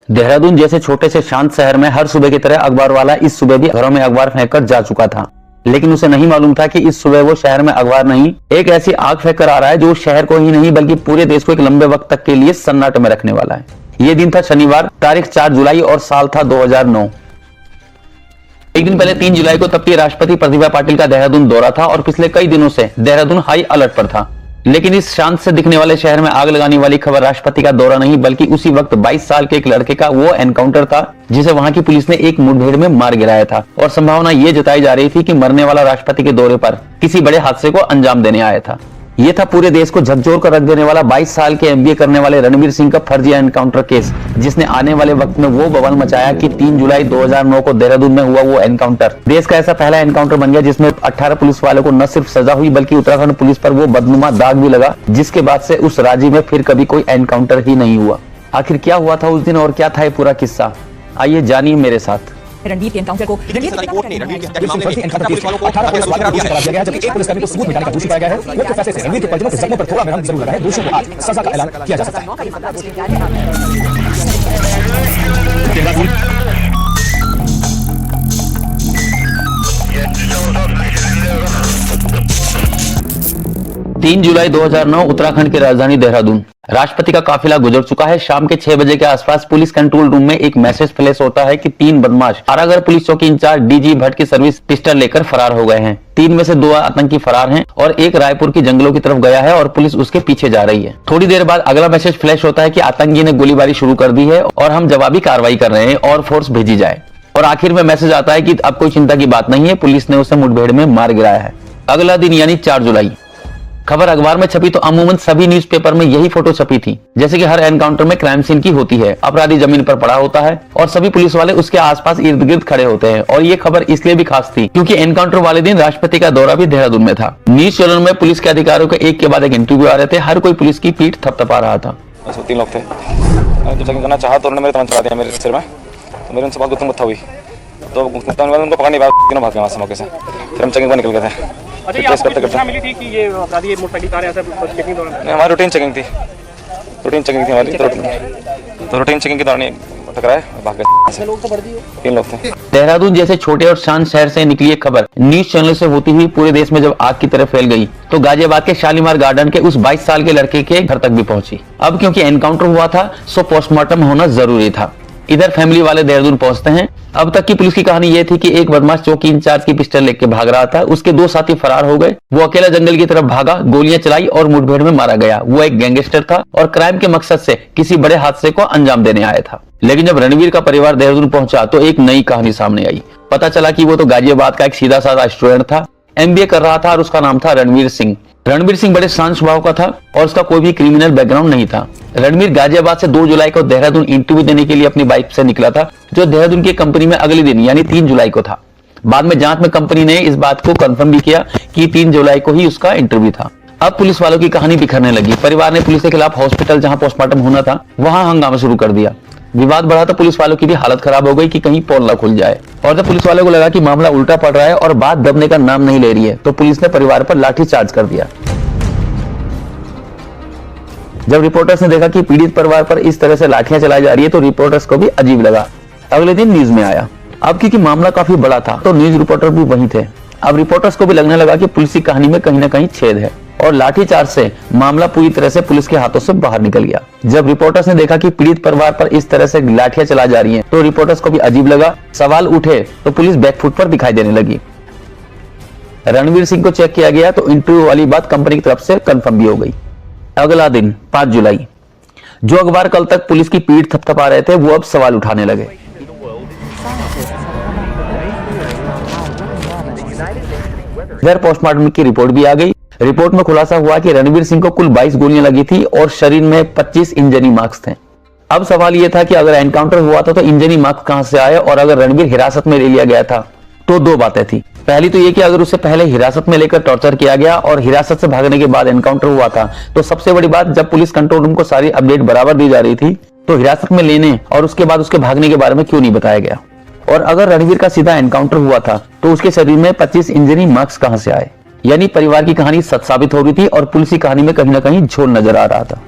देहरादून जैसे छोटे से शांत शहर में हर सुबह की तरह अखबार वाला इस सुबह भी घरों में अखबार फेंक कर जा चुका था, लेकिन उसे नहीं मालूम था कि इस सुबह वो शहर में अखबार नहीं, एक ऐसी आग फेंक कर आ रहा है जो शहर को ही नहीं बल्कि पूरे देश को एक लंबे वक्त तक के लिए सन्नाटे में रखने वाला है। ये दिन था शनिवार, तारीख 4 जुलाई और साल था 2009। एक दिन पहले 3 जुलाई को तब की राष्ट्रपति प्रतिभा पाटिल का देहरादून दौरा था और पिछले कई दिनों से देहरादून हाई अलर्ट पर था। लेकिन इस शांत से दिखने वाले शहर में आग लगाने वाली खबर राष्ट्रपति का दौरा नहीं बल्कि उसी वक्त 22 साल के एक लड़के का वो एनकाउंटर था जिसे वहां की पुलिस ने एक मुठभेड़ में मार गिराया था और संभावना ये जताई जा रही थी कि मरने वाला राष्ट्रपति के दौरे पर किसी बड़े हादसे को अंजाम देने आया था। ये था पूरे देश को झकझोर कर रख देने वाला 22 साल के एमबीए करने वाले रणवीर सिंह का फर्जी एनकाउंटर केस, जिसने आने वाले वक्त में वो बवाल मचाया कि 3 जुलाई 2009 को देहरादून में हुआ वो एनकाउंटर देश का ऐसा पहला एनकाउंटर बन गया जिसमें 18 पुलिस वालों को न सिर्फ सजा हुई बल्कि उत्तराखंड पुलिस पर वो बदनुमा दाग भी लगा, जिसके बाद से उस राज्य में फिर कभी कोई एनकाउंटर ही नहीं हुआ। आखिर क्या हुआ था उस दिन और क्या था ये पूरा किस्सा, आइए जानिए मेरे साथ। रणवीर के एनकाउंटर को कोर्ट ने रणवीर के हत्या के मामले में 18 पुलिस वालों को 18 पुलिस वालों को करार दिया गया है, जबकि एक पुलिसकर्मी को सबूत मिटाने का दोषी पाया गया है। कोर्ट के फैसले से रणवीर के परिजनों के जख्मों पर थोड़ा मरहम जरूर लगा है। दोषियों को आज सजा का ऐलान किया जा सकता है। तीन जुलाई 2009 उत्तराखंड की राजधानी देहरादून। राष्ट्रपति का काफिला गुजर चुका है। शाम के 6 बजे के आसपास पुलिस कंट्रोल रूम में एक मैसेज फ्लैश होता है कि 3 बदमाश आरागढ़ पुलिस चौकी इंचार्ज डीजी भट्ट की सर्विस पिस्टल लेकर फरार हो गए हैं। 3 में से 2 आतंकी फरार हैं और एक रायपुर की जंगलों की तरफ गया है और पुलिस उसके पीछे जा रही है। थोड़ी देर बाद अगला मैसेज फ्लैश होता है कि आतंकी ने गोलीबारी शुरू कर दी है और हम जवाबी कार्रवाई कर रहे हैं और फोर्स भेजी जाए। और आखिर में मैसेज आता है कि अब कोई चिंता की बात नहीं है, पुलिस ने उसे मुठभेड़ में मार गिराया है। अगला दिन यानी 4 जुलाई खबर अखबार में छपी तो अमूमन सभी न्यूज़पेपर में यही फोटो छपी थी। जैसे कि हर एनकाउंटर में क्राइम सीन की होती है, अपराधी जमीन पर पड़ा होता है और सभी पुलिस वाले उसके आसपास इर्द गिर्द खड़े होते हैं। और ये खबर इसलिए भी खास थी क्योंकि एनकाउंटर वाले दिन राष्ट्रपति का दौरा भी देहरादून में था। न्यूज चैनल में पुलिस के अधिकारियों के एक के बाद एक इंटरव्यू आ रहे थे। हर कोई पुलिस की पीठ थपथपा रहा था। 3 लोग थे, जब चेकिंग करना चाहा तो उन्होंने मेरे तमंचा दिया मेरे सिर में, तो मेरे उनसे बात गुत्थम हुई तो उनको पकड़ने भाग गए वहाँ से मौके से। फिर हम चेकिंग पर निकल गए थे। अच्छा, ये आपको सूचना मिली थी कि ये अपराधी मोटरसाइकिल कार ऐसा चेकिंग दौरान? हमारी रूटीन चेकिंग थी हमारी, तो रूटीन चेकिंग के दौरान टकराए, भाग गए। 3 लोग थे। देहरादून जैसे छोटे और शांत शहर से निकली एक खबर न्यूज चैनल से होती हुई पूरे देश में जब आग की तरह फैल गई तो गाजियाबाद के शालीमार गार्डन के उस 22 साल के लड़के के घर तक भी पहुंची। अब क्योंकि एनकाउंटर हुआ था सो पोस्टमार्टम होना जरूरी था। इधर फैमिली वाले देहरादून पहुंचते हैं। अब तक की पुलिस की कहानी यह थी कि एक बदमाश चौकी इंचार्ज की पिस्टल लेके भाग रहा था, उसके 2 साथी फरार हो गए। वो अकेला जंगल की तरफ भागा, गोलियां चलाई और मुठभेड़ में मारा गया। वो एक गैंगस्टर था और क्राइम के मकसद से किसी बड़े हादसे को अंजाम देने आया था। लेकिन जब रणवीर का परिवार देहरादून पहुंचा तो एक नई कहानी सामने आई। पता चला कि वो तो गाजियाबाद का एक सीधा साधा स्टूडेंट था, एमबीए कर रहा था और उसका नाम था रणवीर सिंह। रणवीर सिंह बड़े शांत स्वभाव का था और उसका कोई भी क्रिमिनल बैकग्राउंड नहीं था। रणवीर गाजियाबाद से 2 जुलाई को देहरादून इंटरव्यू देने के लिए अपनी बाइक से निकला था, जो देहरादून की कंपनी में अगले दिन यानी 3 जुलाई को था। बाद में जांच में कंपनी ने इस बात को कंफर्म भी किया कि 3 जुलाई को ही उसका इंटरव्यू था। अब पुलिस वालों की कहानी बिखरने लगी। परिवार ने पुलिस के खिलाफ हॉस्पिटल जहां पोस्टमार्टम होना था वहां हंगामा शुरू कर दिया। विवाद बढ़ा तो पुलिस वालों की भी हालत खराब हो गई कि कहीं पोल न खुल जाए। और जब पुलिस वालों को लगा कि मामला उल्टा पड़ रहा है और बात दबने का नाम नहीं ले रही है तो पुलिस ने परिवार पर लाठीचार्ज कर दिया। जब रिपोर्टर्स ने देखा कि पीड़ित परिवार पर इस तरह से लाठियां चलाई जा रही है तो रिपोर्टर्स को भी अजीब लगा। अगले दिन न्यूज में आया। अब क्योंकि मामला काफी बड़ा था तो न्यूज रिपोर्टर भी वहीं थे। अब रिपोर्टर्स को भी लगने लगा कि पुलिस की कहानी में कहीं ना कहीं छेद है और लाठीचार्ज से मामला पूरी तरह से पुलिस के हाथों से बाहर निकल गया। जब रिपोर्टर्स ने देखा कि पीड़ित परिवार पर इस तरह से लाठियां चला जा रही हैं तो रिपोर्टर्स को भी अजीब लगा। सवाल उठे तो पुलिस बैकफुट पर दिखाई देने लगी। रणवीर सिंह को चेक किया गया तो इंटरव्यू वाली बात कंपनी की तरफ से कंफर्म भी हो गई। अगला दिन 5 जुलाई, जो अखबार कल तक पुलिस की पीठ थपथपा रहे थे वो अब सवाल उठाने लगे। इधर पोस्टमार्टम की रिपोर्ट भी आ गई। रिपोर्ट में खुलासा हुआ कि रणवीर सिंह को कुल 22 गोलियां लगी थी और शरीर में 25 इंजरी मार्क्स थे। अब सवाल यह था कि अगर एनकाउंटर हुआ था तो इंजरी मार्क्स कहां से आए और अगर रणवीर हिरासत में ले लिया गया था तो 2 बातें थी। पहली तो ये कि अगर उसे पहले हिरासत में लेकर टॉर्चर किया गया और हिरासत से भागने के बाद एनकाउंटर हुआ था तो सबसे बड़ी बात, जब पुलिस कंट्रोल रूम को सारी अपडेट बराबर दी जा रही थी तो हिरासत में लेने और उसके बाद उसके भागने के बारे में क्यों नहीं बताया गया। और अगर रणवीर का सीधा एनकाउंटर हुआ था तो उसके शरीर में 25 इंजरी मार्क्स कहां से आए। यानी परिवार की कहानी सच साबित हो रही थी और पुलिस की कहानी में कहीं ना कहीं झोल नजर आ रहा था।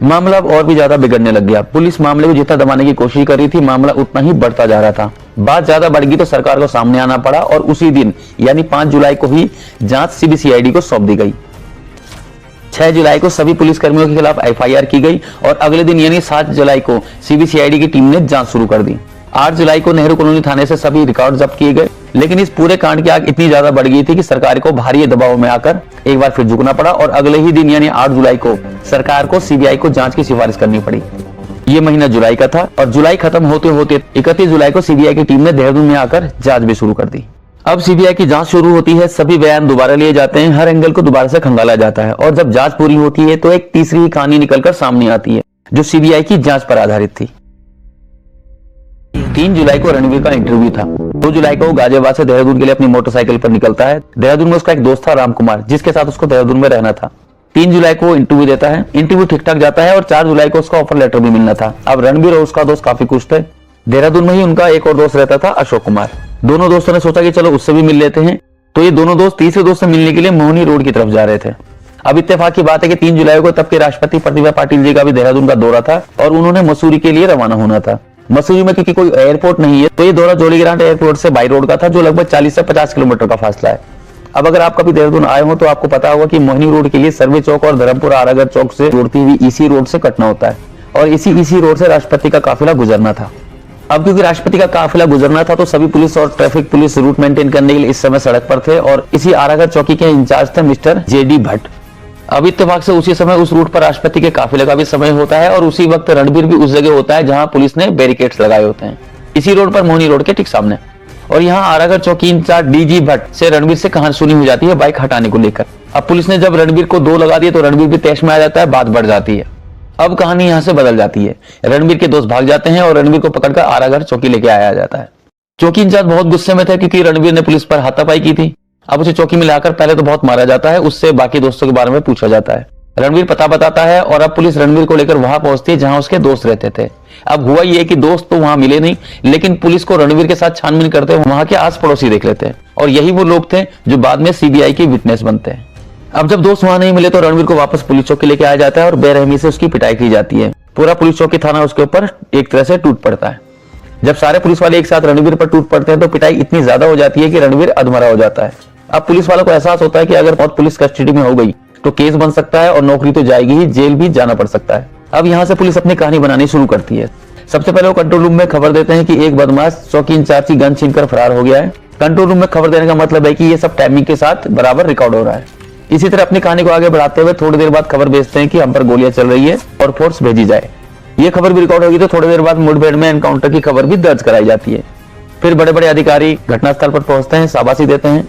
मामला अब और भी ज्यादा बिगड़ने लग गया। पुलिस मामले को जितना दबाने की कोशिश कर रही थी, मामला उतना ही बढ़ता जा रहा था। बात ज्यादा बढ़ गई तो सरकार को सामने आना पड़ा और उसी दिन यानी 5 जुलाई को ही जांच सीबीसीआईडी को सौंप दी गई। 6 जुलाई को सभी पुलिसकर्मियों के खिलाफ एफआईआर की गई और अगले दिन यानी 7 जुलाई को सीबीसीआईडी की टीम ने जांच शुरू कर दी। 8 जुलाई को नेहरू कॉलोनी थाने से सभी रिकॉर्ड जब्त किए गए, लेकिन इस पूरे कांड की आग इतनी ज्यादा बढ़ गई थी कि सरकार को भारी दबाव में आकर एक बार फिर झुकना पड़ा और अगले ही दिन यानी 8 जुलाई को सरकार को सीबीआई को जांच की सिफारिश करनी पड़ी। ये महीना जुलाई का था और जुलाई खत्म होते होते 31 जुलाई को सीबीआई की टीम ने देहरादून में आकर जांच भी शुरू कर दी। अब सीबीआई की जांच शुरू होती है, सभी बयान दोबारा लिए जाते हैं, हर एंगल को दोबारा से खंगाला जाता है और जब जांच पूरी होती है तो एक तीसरी कहानी निकलकर सामने आती है जो सीबीआई की जांच पर आधारित थी। 3 जुलाई को रणवीर का इंटरव्यू था। 2 जुलाई को गाजियाबाद से देहरादून के लिए अपनी मोटरसाइकिल पर निकलता है। देहरादून में उसका एक दोस्त था राम कुमार, जिसके साथ उसको देहरादून में रहना था। 3 जुलाई को इंटरव्यू देता है, इंटरव्यू ठीक ठाक जाता है और 4 जुलाई को उसका ऑफर लेटर भी मिलना था। अब रणवीर और उसका दोस्त काफी खुश थे। देहरादून में ही उनका एक और दोस्त रहता था, अशोक कुमार। दोनों दोस्तों ने सोचा कि चलो उससे भी मिल लेते हैं, तो ये दोनों दोस्त तीसरे दोस्त से मिलने के लिए मोहनी रोड की तरफ जा रहे थे। अब इत्तेफाक की बात है कि 3 जुलाई को तब के राष्ट्रपति प्रतिभा पाटिल जी का भी देहरादून का दौरा था और उन्होंने मसूरी के लिए रवाना होना था। मसूरी में क्योंकि कोई एयरपोर्ट नहीं है तो ये दौरा जोलीग्रांट एयरपोर्ट से बाई रोड का था, जो लगभग 40 से 50 किलोमीटर का फासला है। अब अगर आप कभी देहरादून आए हो तो आपको पता होगा कि मोहिनी रोड के लिए सर्वे चौक और धर्मपुर आरागर चौक से जोड़ती हुई ईसी रोड से कटना होता है और इसी ईसी रोड से राष्ट्रपति का काफिला गुजरना था। अब क्योंकि राष्ट्रपति का काफिला गुजरना था तो सभी पुलिस और ट्रैफिक पुलिस रूट मेंटेन करने के लिए इस समय सड़क पर थे और इसी आरागर चौकी के इंचार्ज थे मिस्टर जेडी भट्ट। अब इत्तेफाक से उसी समय उस रूट पर राष्ट्रपति के काफिले का भी समय होता है और उसी वक्त रणबीर भी उस जगह होता है जहां पुलिस ने बैरिकेड्स लगाए होते हैं, इसी रोड पर मोहिनी रोड के ठीक सामने। और यहाँ आरागर चौकी इंचार्ज डीजी भट्ट से रणबीर से कहानी सुनी हो जाती है बाइक हटाने को लेकर। अब पुलिस ने जब रणबीर को 2 लगा दिए तो रणबीर भी तैश में आ जाता है, बात बढ़ जाती है। अब कहानी यहाँ से बदल जाती है, रणबीर के दोस्त भाग जाते हैं और रणबीर को पकड़कर आरागर चौकी लेके आया जाता है। चौकी इंचार्ज बहुत गुस्से में थे क्योंकि रणबीर ने पुलिस पर हाथापाई की थी। अब उसे चौकी में लाकर पहले तो बहुत मारा जाता है, उससे बाकी दोस्तों के बारे में पूछा जाता है। रणबीर पता बताता है और अब पुलिस रणबीर को लेकर वहां पहुंचती है जहां उसके दोस्त रहते थे। अब हुआ ये कि दोस्त तो वहां मिले नहीं, लेकिन पुलिस को रणबीर के साथ छानबीन करते हुए वहां के आस पड़ोसी देख लेते हैं और यही वो लोग थे जो बाद में सीबीआई के विटनेस बनते हैं। अब जब दोस्त वहां नहीं मिले तो रणबीर को वापस पुलिस चौकी लेके आया जाता है और बेरहमी से उसकी पिटाई की जाती है। पूरा पुलिस चौकी थाना उसके ऊपर एक तरह से टूट पड़ता है। जब सारे पुलिस वाले एक साथ रणबीर पर टूट पड़ते हैं तो पिटाई इतनी ज्यादा हो जाती है कि रणबीर अधमरा हो जाता है। अब पुलिस वालों को एहसास होता है कि अगर बहुत पुलिस कस्टडी में हो गई तो केस बन सकता है और नौकरी तो जाएगी ही, जेल भी जाना पड़ सकता है। अब यहाँ से पुलिस अपनी कहानी बनानी शुरू करती है। सबसे पहले वो कंट्रोल रूम में खबर देते हैं कि एक बदमाश चौकी इंचार्ज की गन छीनकर फरार हो गया है। कंट्रोल रूम में खबर देने का मतलब है कि ये सब टाइमिंग के साथ बराबर रिकॉर्ड हो रहा है। इसी तरह अपनी कहानी को आगे बढ़ाते हुए थोड़ी देर बाद खबर भेजते हैं कि हम पर गोलियां चल रही है और फोर्स भेजी जाए। ये खबर भी रिकॉर्ड होगी तो थोड़ी देर बाद मुठभेड़ में एनकाउंटर की खबर भी दर्ज कराई जाती है। फिर बड़े बड़े अधिकारी घटनास्थल पर पहुंचते हैं, शाबाशी देते हैं।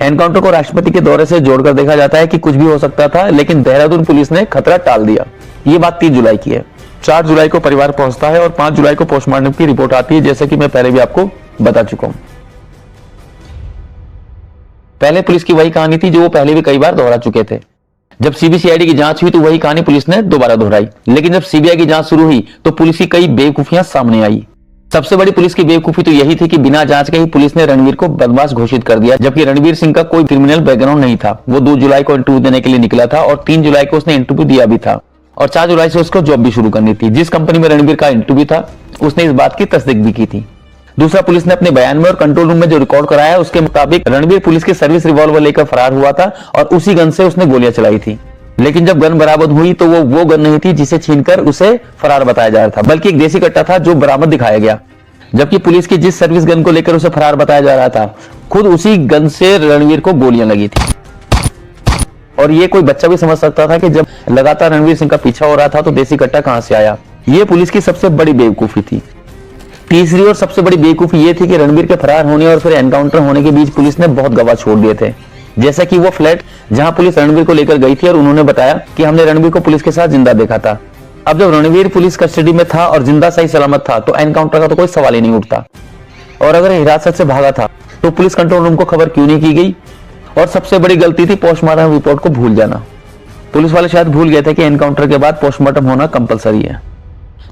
एनकाउंटर को राष्ट्रपति के दौरे से जोड़कर देखा जाता है कि कुछ भी हो सकता था, लेकिन देहरादून पुलिस ने खतरा टाल दिया। ये बात 3 जुलाई की है। 4 जुलाई को परिवार पहुंचता है और 5 जुलाई को पोस्टमार्टम की रिपोर्ट आती है, जैसे कि मैं पहले भी आपको बता चुका हूं। पहले पुलिस की वही कहानी थी जो वो पहले भी कई बार दोहरा चुके थे। जब सीबीसीआईडी की जांच हुई तो वही कहानी पुलिस ने दोबारा दोहराई, लेकिन जब सीबीआई की जांच शुरू हुई तो पुलिस की कई बेवकूफियां सामने आई। सबसे बड़ी पुलिस की बेवकूफी तो यही थी कि बिना जांच के ही पुलिस ने रणवीर को बदमाश घोषित कर दिया, जबकि रणवीर सिंह का कोई क्रिमिनल बैकग्राउंड नहीं था। वो 2 जुलाई को इंटरव्यू देने के लिए निकला था और 3 जुलाई को उसने इंटरव्यू दिया भी था और 4 जुलाई से उसको जॉब भी शुरू करनी थी। जिस कंपनी में रणवीर का इंटरव्यू था उसने इस बात की तस्दीक भी की थी। दूसरा, पुलिस ने अपने बयान में और कंट्रोल रूम में जो रिकॉर्ड कराया उसके मुताबिक रणवीर पुलिस के सर्विस रिवॉल्वर लेकर फरार हुआ था और उसी गन से उसने गोलियां चलाई थी। लेकिन जब गन बरामद हुई तो वो गन नहीं थी जिसे छीनकर उसे फरार बताया जा रहा था, बल्कि एक देसी कट्टा था जो बरामद दिखाया गया। जबकि पुलिस की जिस सर्विस गन को लेकर उसे फरार बताया जा रहा था, खुद उसी गन से रणवीर को गोलियां लगी थी। और ये कोई बच्चा भी समझ सकता था कि जब लगातार रणवीर सिंह का पीछा हो रहा था तो देसी कट्टा कहां से आया। ये पुलिस की सबसे बड़ी बेवकूफी थी। तीसरी और सबसे बड़ी बेवकूफी ये थी कि रणवीर के फरार होने और फिर एनकाउंटर होने के बीच पुलिस ने बहुत गवाह छोड़ दिए थे, जैसा कि वो फ्लैट जहां पुलिस रणवीर को लेकर गई थी और उन्होंने बताया कि हमने रणवीर को पुलिस के साथ जिंदा देखा था। अब जब रणवीर पुलिस कस्टडी में था और जिंदा सही सलामत था तो एनकाउंटर का तो कोई सवाल ही नहीं उठता। और अगर हिरासत से भागा था तो पुलिस कंट्रोल रूम को खबर क्यों नहीं की गई। और सबसे बड़ी गलती थी पोस्टमार्टम रिपोर्ट को भूल जाना। पुलिस वाले शायद भूल गए थे कि एनकाउंटर के बाद पोस्टमार्टम होना कंपलसरी है।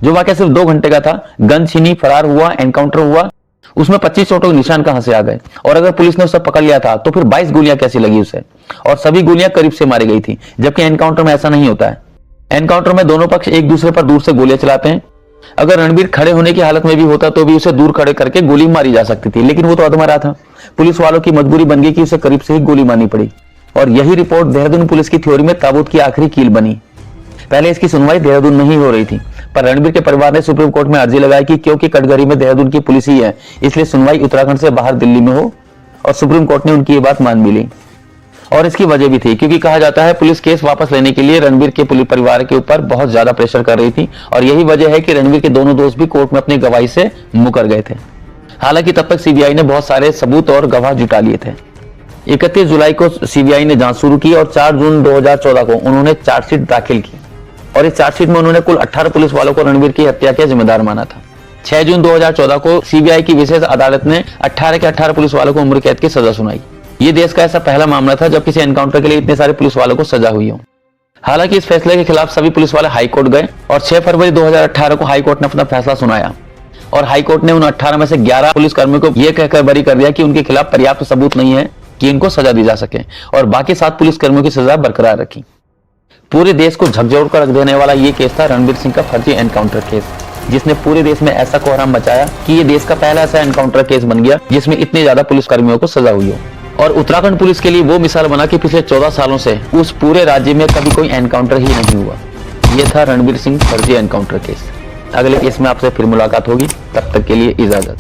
जो वाकया सिर्फ 2 घंटे का था, गन छीनी, फरार हुआ, एनकाउंटर हुआ, उसमें 25 चोटों के निशान कहां से आ गए। और अगर पुलिस ने उसे पकड़ लिया था तो फिर 22 गोलियां कैसी लगी उसे, और सभी गोलियां करीब से मारी गई थी, जबकि एनकाउंटर में ऐसा नहीं होता है। एनकाउंटर में दोनों पक्ष एक दूसरे पर दूर से गोलियां चलाते हैं। अगर रणबीर खड़े होने की हालत में भी होता तो भी उसे दूर खड़े करके गोली मारी जा सकती थी, लेकिन वो तो अधमरा था। पुलिस वालों की मजबूरी बन गई कि उसे करीब से ही गोली मारनी पड़ी और यही रिपोर्ट देहरादून पुलिस की थ्योरी में ताबूत की आखिरी कील बनी। पहले इसकी सुनवाई देहरादून में ही हो रही थी, पर रणबीर के परिवार ने सुप्रीम कोर्ट में अर्जी लगाई कि क्योंकि कटघरी में देहरादून की पुलिस ही है, इसलिए सुनवाई उत्तराखंड से बाहर दिल्ली में हो, और सुप्रीम कोर्ट ने उनकी ये बात मान भी ली। और इसकी वजह भी थी क्योंकि कहा जाता है पुलिस केस वापस लेने के लिए रणबीर के पुलिस परिवार के ऊपर बहुत ज्यादा प्रेशर कर रही थी, और यही वजह है कि रणबीर के दोनों दोस्त भी कोर्ट में अपनी गवाही से मुकर गए थे। हालांकि तब तक सीबीआई ने बहुत सारे सबूत और गवाह जुटा लिए थे। 31 जुलाई को सीबीआई ने जांच शुरू की और 4 जून 2014 को उन्होंने चार्जशीट दाखिल की, और इस चार्जशीट में उन्होंने कुल 18 पुलिस वालों को रणबीर की हत्या के जिम्मेदार माना था। 6 जून 2014 को सीबीआई की विशेष अदालत ने 18 के 18 पुलिस वालों को उम्र कैद की सजा सुनाई। ये देश का ऐसा पहला मामला था जब किसी एनकाउंटर के लिए इतने सारे पुलिस वालों को सजा हुई हो। हालांकि इस फैसले के खिलाफ सभी पुलिस वाले हाईकोर्ट गए और 6 फरवरी 2018 को हाईकोर्ट ने अपना फैसला सुनाया, और हाईकोर्ट ने उन 18 में से 11 पुलिसकर्मियों को यह कहकर बरी कर दिया कि उनके खिलाफ पर्याप्त सबूत नहीं है कि इनको सजा दी जा सके, और बाकी 7 पुलिसकर्मियों की सजा बरकरार रखी। पूरे देश को झकझोर कर रख देने वाला ये केस था रणबीर सिंह का फर्जी एनकाउंटर केस, जिसने पूरे देश में ऐसा कोहराम मचाया कि ये देश का पहला ऐसा एनकाउंटर केस बन गया जिसमें इतने ज्यादा पुलिसकर्मियों को सजा हुई हो, और उत्तराखंड पुलिस के लिए वो मिसाल बना कि पिछले 14 सालों से उस पूरे राज्य में कभी कोई एनकाउंटर ही नहीं हुआ। ये था रणबीर सिंह फर्जी एनकाउंटर केस। अगले केस में आपसे फिर मुलाकात होगी, तब तक के लिए इजाजत।